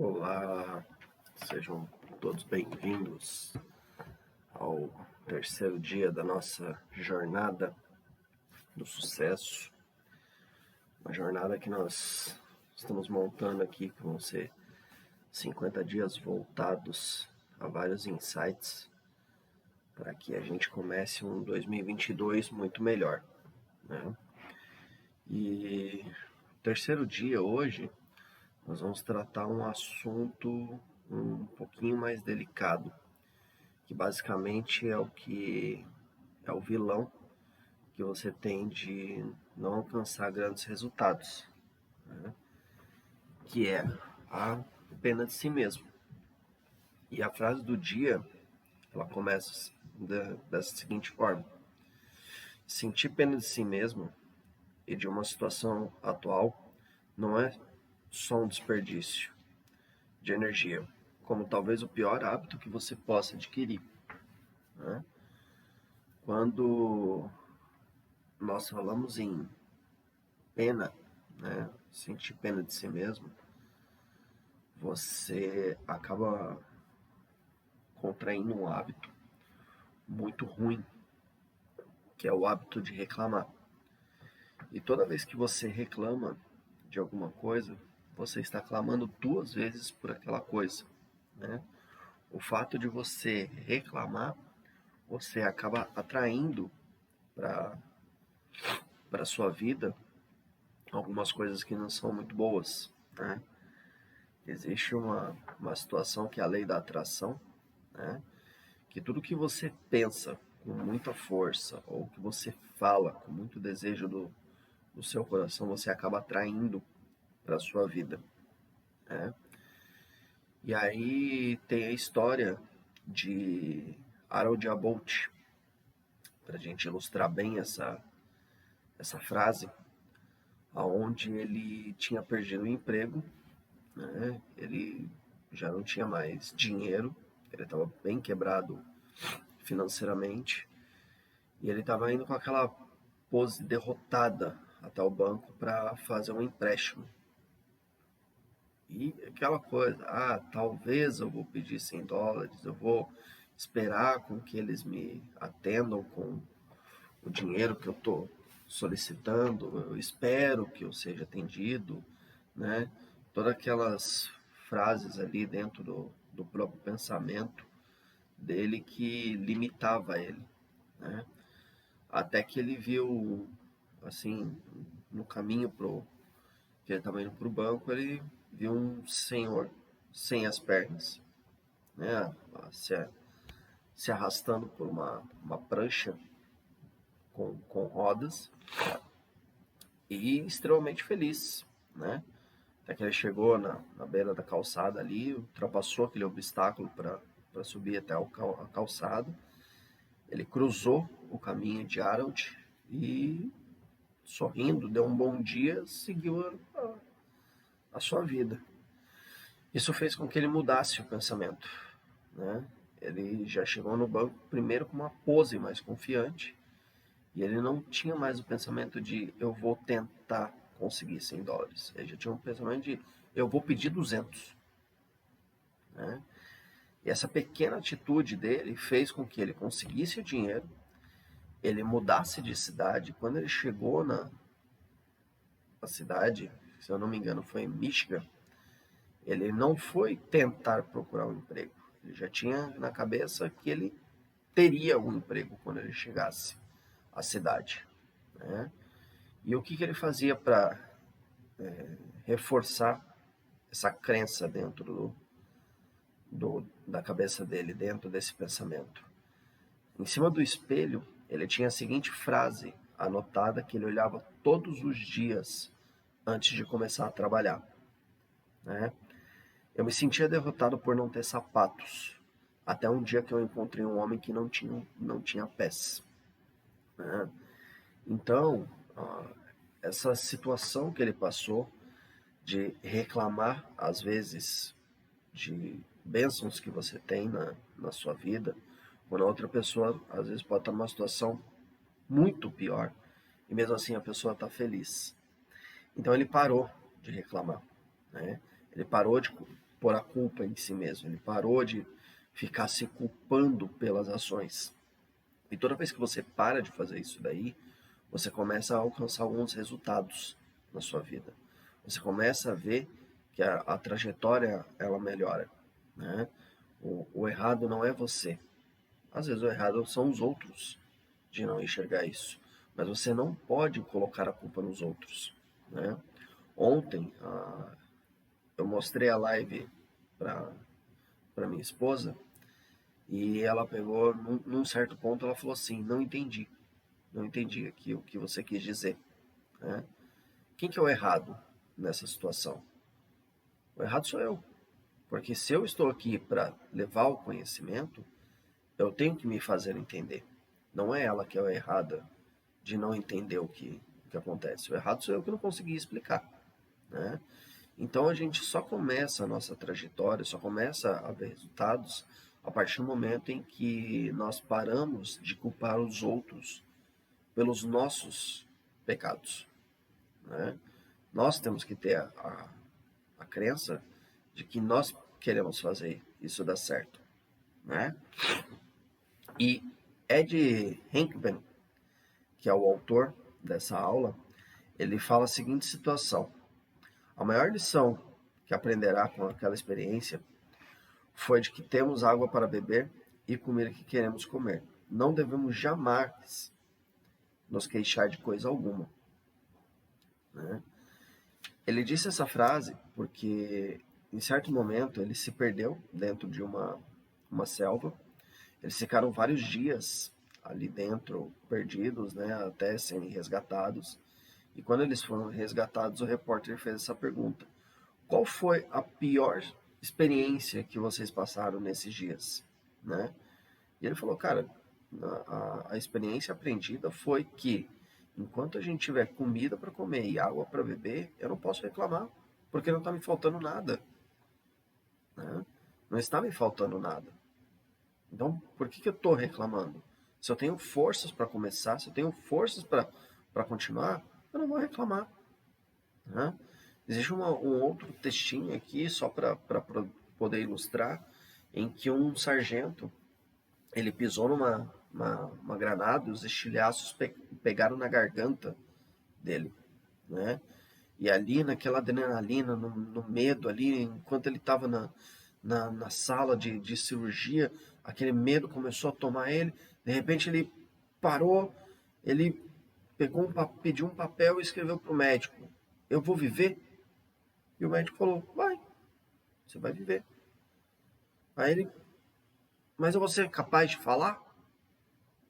Olá, sejam todos bem-vindos ao terceiro dia da nossa jornada do sucesso. Uma jornada que nós estamos montando aqui, que vão ser 50 dias voltados a vários insights para que a gente comece um 2022 muito melhor, né? E o terceiro dia hoje nós vamos tratar um assunto um pouquinho mais delicado, que basicamente é o vilão que você tem de não alcançar grandes resultados, né? Que é a pena de si mesmo. E a frase do dia, ela começa dessa seguinte forma: sentir pena de si mesmo e de uma situação atual não é só um desperdício de energia, como talvez o pior hábito que você possa adquirir, né? Quando nós falamos em pena, né, sentir pena de si mesmo, você acaba contraindo um hábito muito ruim, que é o hábito de reclamar. E toda vez que você reclama de alguma coisa, você está clamando duas vezes por aquela coisa, né? O fato de você reclamar, você acaba atraindo para a sua vida algumas coisas que não são muito boas, né? Existe uma situação que é a lei da atração, né? Que tudo que você pensa com muita força ou que você fala com muito desejo do seu coração, você acaba atraindo para a sua vida, né? E aí tem a história de Harold Abbott, para a gente ilustrar bem essa frase, aonde ele tinha perdido o emprego, né? Ele já não tinha mais dinheiro, ele estava bem quebrado financeiramente, e ele estava indo com aquela pose derrotada até o banco para fazer um empréstimo. E aquela coisa, talvez eu vou pedir $100, eu vou esperar com que eles me atendam com o dinheiro que eu estou solicitando, eu espero que eu seja atendido, né? Todas aquelas frases ali dentro do próprio pensamento dele que limitava ele, né? Até que ele viu, assim, no caminho que ele estava indo para o banco, ele viu um senhor sem as pernas, né? Se arrastando por uma prancha com rodas e extremamente feliz, né? Até que ele chegou na beira da calçada ali, ultrapassou aquele obstáculo para subir até a calçada. Ele cruzou o caminho de Harold e, sorrindo, deu um bom dia, seguiu a sua vida. Isso fez com que ele mudasse o pensamento, né? Ele já chegou no banco primeiro com uma pose mais confiante e ele não tinha mais o pensamento de eu vou tentar conseguir $100. Ele já tinha um pensamento de eu vou pedir 200, né? E essa pequena atitude dele fez com que ele conseguisse o dinheiro, ele mudasse de cidade. Quando ele chegou na cidade, se eu não me engano foi em Michigan, ele não foi tentar procurar um emprego. Ele já tinha na cabeça que ele teria um emprego quando ele chegasse à cidade, né? E o que ele fazia para reforçar essa crença dentro da cabeça dele, dentro desse pensamento? Em cima do espelho, ele tinha a seguinte frase anotada que ele olhava todos os dias antes de começar a trabalhar, né? Eu me sentia derrotado por não ter sapatos, até um dia que eu encontrei um homem que não tinha pés, né? Então, essa situação que ele passou de reclamar, às vezes, de bênçãos que você tem na sua vida, quando a outra pessoa, às vezes, pode estar numa situação muito pior, e mesmo assim a pessoa está feliz. Então ele parou de reclamar, né? Ele parou de pôr a culpa em si mesmo, ele parou de ficar se culpando pelas ações. E toda vez que você para de fazer isso daí, você começa a alcançar alguns resultados na sua vida. Você começa a ver que a trajetória ela melhora, né? O errado não é você. Às vezes o errado são os outros de não enxergar isso. Mas você não pode colocar a culpa nos outros, né? Ontem eu mostrei a live para minha esposa e ela pegou, num certo ponto, ela falou assim: não entendi aqui o que você quis dizer, né? Quem que é o errado nessa situação? O errado sou eu, porque se eu estou aqui para levar o conhecimento, eu tenho que me fazer entender. Não é ela que é a errada de não entender o que acontece. O errado sou eu que não consegui explicar, né? Então a gente só começa a nossa trajetória, só começa a ver resultados a partir do momento em que nós paramos de culpar os outros pelos nossos pecados, né? Nós temos que ter a crença de que nós queremos fazer isso dar certo, né? E Ed Henkman, que é o autor dessa aula, ele fala a seguinte situação: a maior lição que aprenderá com aquela experiência foi de que temos água para beber e comida que queremos comer. Não devemos jamais nos queixar de coisa alguma, né? Ele disse essa frase porque, em certo momento, ele se perdeu dentro de uma selva. Eles ficaram vários dias ali dentro, perdidos, né, até serem resgatados. E quando eles foram resgatados, o repórter fez essa pergunta: qual foi a pior experiência que vocês passaram nesses dias, né? E ele falou: cara, a experiência aprendida foi que enquanto a gente tiver comida para comer e água para beber, eu não posso reclamar, porque não está me faltando nada, né? Não está me faltando nada. Então, por que eu estou reclamando? Se eu tenho forças para começar, se eu tenho forças para continuar, eu não vou reclamar, né? Existe um outro textinho aqui, só para poder ilustrar, em que um sargento ele pisou uma granada e os estilhaços pegaram na garganta dele, né? E ali, naquela adrenalina, no medo ali, enquanto ele estava na sala de cirurgia, aquele medo começou a tomar ele. De repente ele parou, ele pediu um papel e escreveu para o médico: eu vou viver? E o médico falou: vai, você vai viver. Aí ele: mas eu vou ser capaz de falar?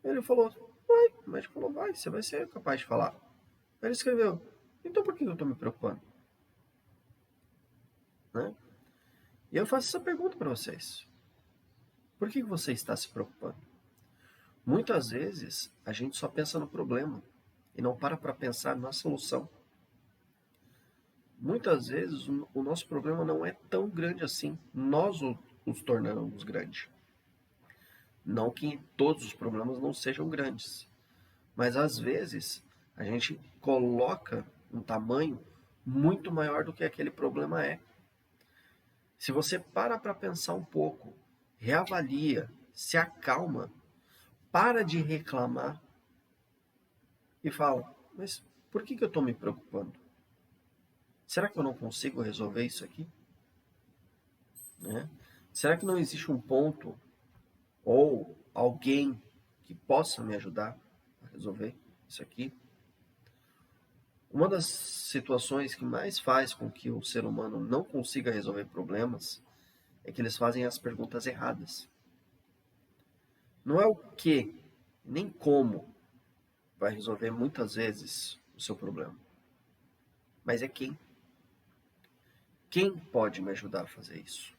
Ele falou: vai. O médico falou: vai, você vai ser capaz de falar. Aí ele escreveu: então por que eu estou me preocupando, né? E eu faço essa pergunta para vocês: por que você está se preocupando? Muitas vezes a gente só pensa no problema e não para pensar na solução. Muitas vezes o nosso problema não é tão grande assim, nós os tornamos grande. Não que todos os problemas não sejam grandes, mas às vezes a gente coloca um tamanho muito maior do que aquele problema é. Se você para pensar um pouco, reavalia, se acalma, para de reclamar e fala: mas por que eu estou me preocupando? Será que eu não consigo resolver isso aqui, né? Será que não existe um ponto ou alguém que possa me ajudar a resolver isso aqui? Uma das situações que mais faz com que o ser humano não consiga resolver problemas é que eles fazem as perguntas erradas. Não é o que, nem como vai resolver muitas vezes o seu problema, mas é quem. Quem pode me ajudar a fazer isso?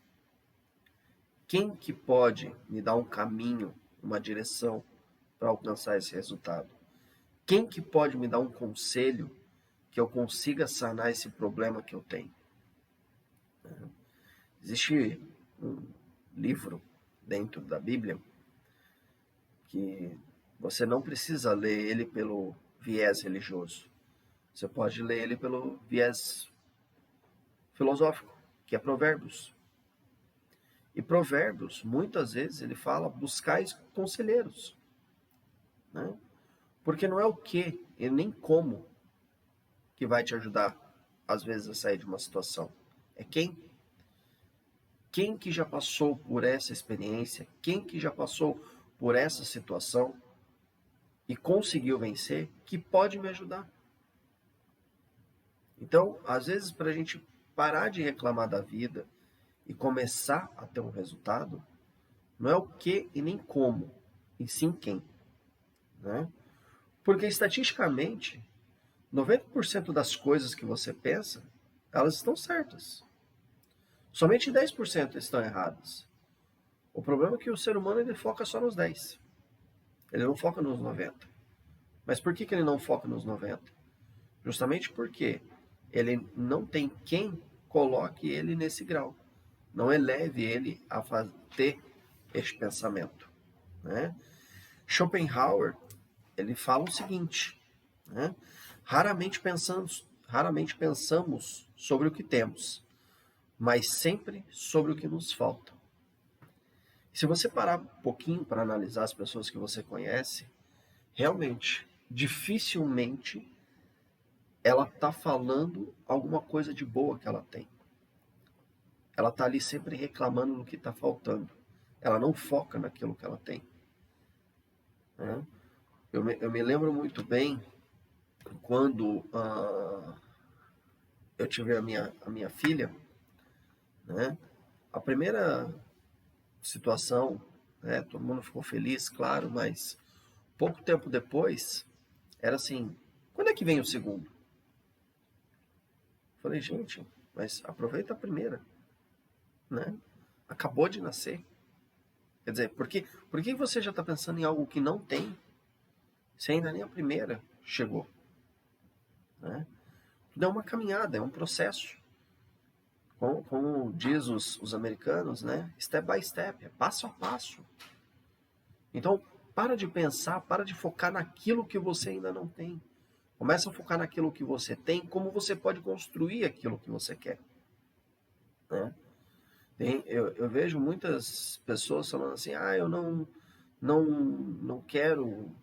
Quem que pode me dar um caminho, uma direção para alcançar esse resultado? Quem que pode me dar um conselho que eu consiga sanar esse problema que eu tenho? Existe um livro dentro da Bíblia que você não precisa ler ele pelo viés religioso. Você pode ler ele pelo viés filosófico, que é Provérbios. E Provérbios, muitas vezes, ele fala, buscais conselheiros, né? Porque não é o que e nem como que vai te ajudar, às vezes, a sair de uma situação. É quem. Quem que já passou por essa experiência, quem que já passou por essa situação e conseguiu vencer, que pode me ajudar. Então, às vezes, para a gente parar de reclamar da vida e começar a ter um resultado, não é o que e nem como, e sim quem, né? Porque estatisticamente, 90% das coisas que você pensa, elas estão certas. Somente 10% estão erradas. O problema é que o ser humano ele foca só nos 10. Ele não foca nos 90. Mas por que ele não foca nos 90? Justamente porque ele não tem quem coloque ele nesse grau. Não eleve ele a ter este pensamento, né? Schopenhauer, ele fala o seguinte, né? Raramente pensamos sobre o que temos, mas sempre sobre o que nos falta. Se você parar um pouquinho para analisar as pessoas que você conhece, realmente, dificilmente ela está falando alguma coisa de boa que ela tem. Ela está ali sempre reclamando do que está faltando. Ela não foca naquilo que ela tem, né? Eu me lembro muito bem quando eu tive a minha filha, né? A primeira situação, né? Todo mundo ficou feliz, claro, mas pouco tempo depois, era assim, quando é que vem o segundo? Falei, gente, mas aproveita a primeira, né? Acabou de nascer. Quer dizer, por que você já está pensando em algo que não tem, se ainda nem a primeira chegou, né? Tudo é uma caminhada, é um processo. Como diz os americanos, né? Step by step, é passo a passo. Então, para de pensar, para de focar naquilo que você ainda não tem. Começa a focar naquilo que você tem, como você pode construir aquilo que você quer, né? Eu vejo muitas pessoas falando assim, eu não quero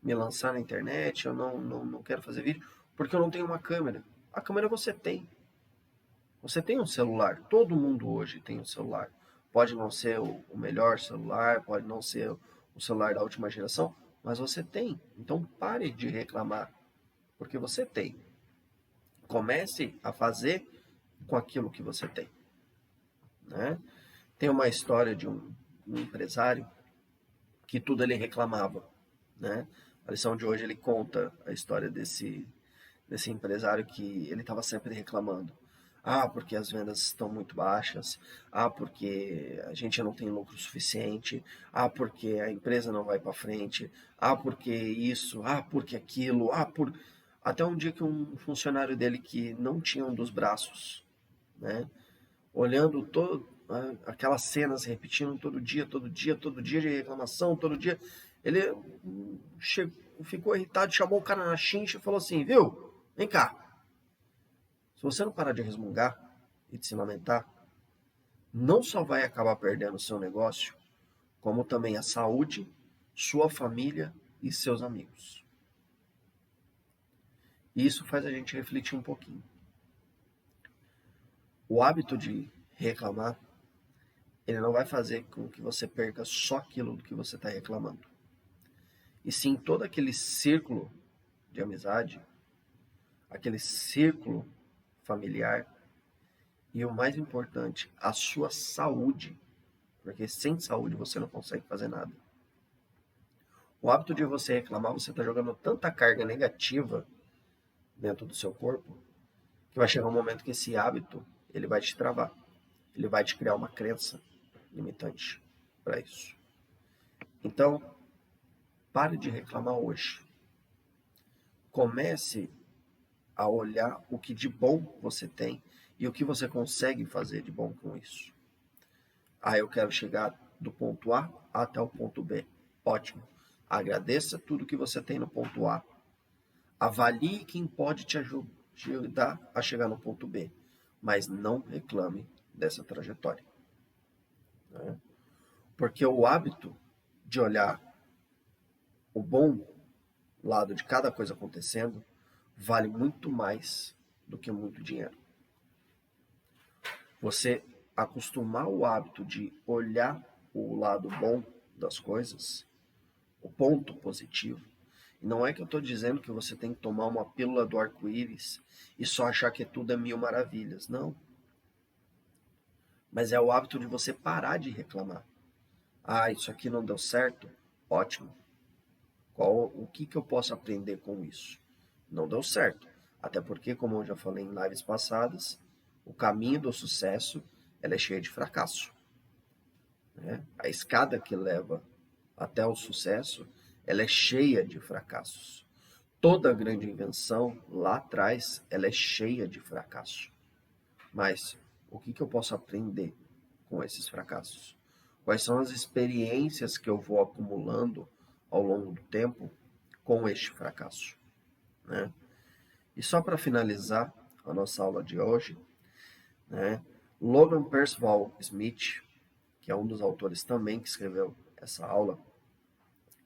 me lançar na internet, eu não quero fazer vídeo, porque eu não tenho uma câmera. A câmera você tem. Você tem um celular, todo mundo hoje tem um celular. Pode não ser o melhor celular, pode não ser o celular da última geração, mas você tem. Então pare de reclamar, porque você tem. Comece a fazer com aquilo que você tem, né? Tem uma história de um empresário que tudo ele reclamava, né? A lição de hoje ele conta a história desse empresário que ele estava sempre reclamando. Porque as vendas estão muito baixas. Porque a gente não tem lucro suficiente. Porque a empresa não vai para frente. Porque isso. Porque aquilo. Até um dia que um funcionário dele que não tinha um dos braços, né? Olhando aquelas cenas repetindo todo dia, todo dia, todo dia de reclamação, todo dia, ele ficou irritado, chamou o cara na chincha e falou assim, viu? Vem cá. Se você não parar de resmungar e de se lamentar, não só vai acabar perdendo o seu negócio, como também a saúde, sua família e seus amigos. E isso faz a gente refletir um pouquinho. O hábito de reclamar, ele não vai fazer com que você perca só aquilo do que você está reclamando. E sim todo aquele círculo de amizade, aquele círculo familiar e o mais importante, a sua saúde, porque sem saúde você não consegue fazer nada. O hábito de você reclamar, você está jogando tanta carga negativa dentro do seu corpo que vai chegar um momento que esse hábito ele vai te travar, ele vai te criar uma crença limitante para isso. Então, pare de reclamar hoje. Comece a olhar o que de bom você tem e o que você consegue fazer de bom com isso. Eu quero chegar do ponto A até o ponto B. Ótimo. Agradeça tudo que você tem no ponto A. Avalie quem pode te ajudar a chegar no ponto B. Mas não reclame dessa trajetória. né? Porque o hábito de olhar o bom lado de cada coisa acontecendo vale muito mais do que muito dinheiro. Você acostumar o hábito de olhar o lado bom das coisas, o ponto positivo. E não é que eu estou dizendo que você tem que tomar uma pílula do arco-íris e só achar que tudo é mil maravilhas. Não. Mas é o hábito de você parar de reclamar. Ah, isso aqui não deu certo? Ótimo. O que eu posso aprender com isso? Não deu certo. Até porque, como eu já falei em lives passadas, o caminho do sucesso ela é cheia de fracasso. Né? A escada que leva até o sucesso ela é cheia de fracassos. Toda grande invenção lá atrás ela é cheia de fracasso. Mas o que eu posso aprender com esses fracassos? Quais são as experiências que eu vou acumulando ao longo do tempo com este fracasso? Né? E só para finalizar a nossa aula de hoje, né, Logan Percival Smith, que é um dos autores também que escreveu essa aula,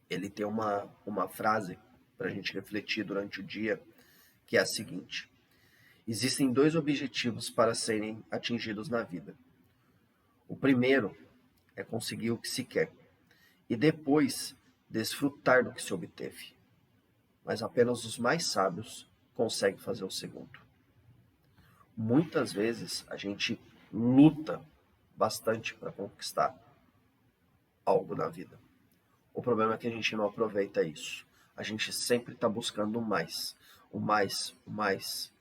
ele tem uma frase para a gente refletir durante o dia, que é a seguinte: existem dois objetivos para serem atingidos na vida. O primeiro é conseguir o que se quer e depois desfrutar do que se obteve. Mas apenas os mais sábios conseguem fazer o segundo. Muitas vezes a gente luta bastante para conquistar algo na vida. O problema é que a gente não aproveita isso. A gente sempre está buscando o mais, o mais, o mais.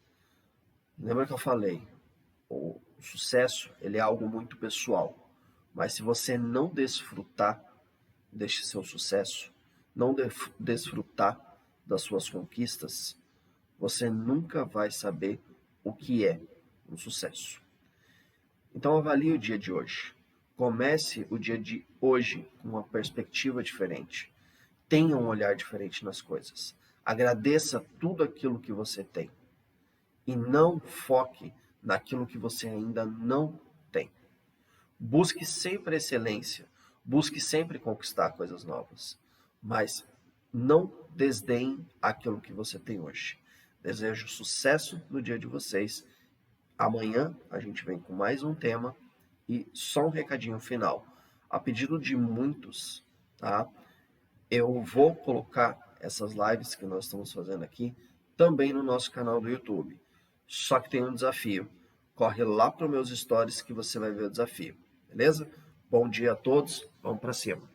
Lembra que eu falei? O sucesso ele é algo muito pessoal. Mas se você não desfrutar deste seu sucesso, não desfrutar das suas conquistas, você nunca vai saber o que é um sucesso. Então avalie o dia de hoje. Comece o dia de hoje com uma perspectiva diferente. Tenha um olhar diferente nas coisas. Agradeça tudo aquilo que você tem. E não foque naquilo que você ainda não tem. Busque sempre a excelência. Busque sempre conquistar coisas novas. Mas não desdenhe aquilo que você tem hoje. Desejo sucesso no dia de vocês. Amanhã a gente vem com mais um tema. E só um recadinho final. A pedido de muitos, tá? Eu vou colocar essas lives que nós estamos fazendo aqui também no nosso canal do YouTube. Só que tem um desafio. Corre lá para os meus stories que você vai ver o desafio. Beleza? Bom dia a todos. Vamos para cima.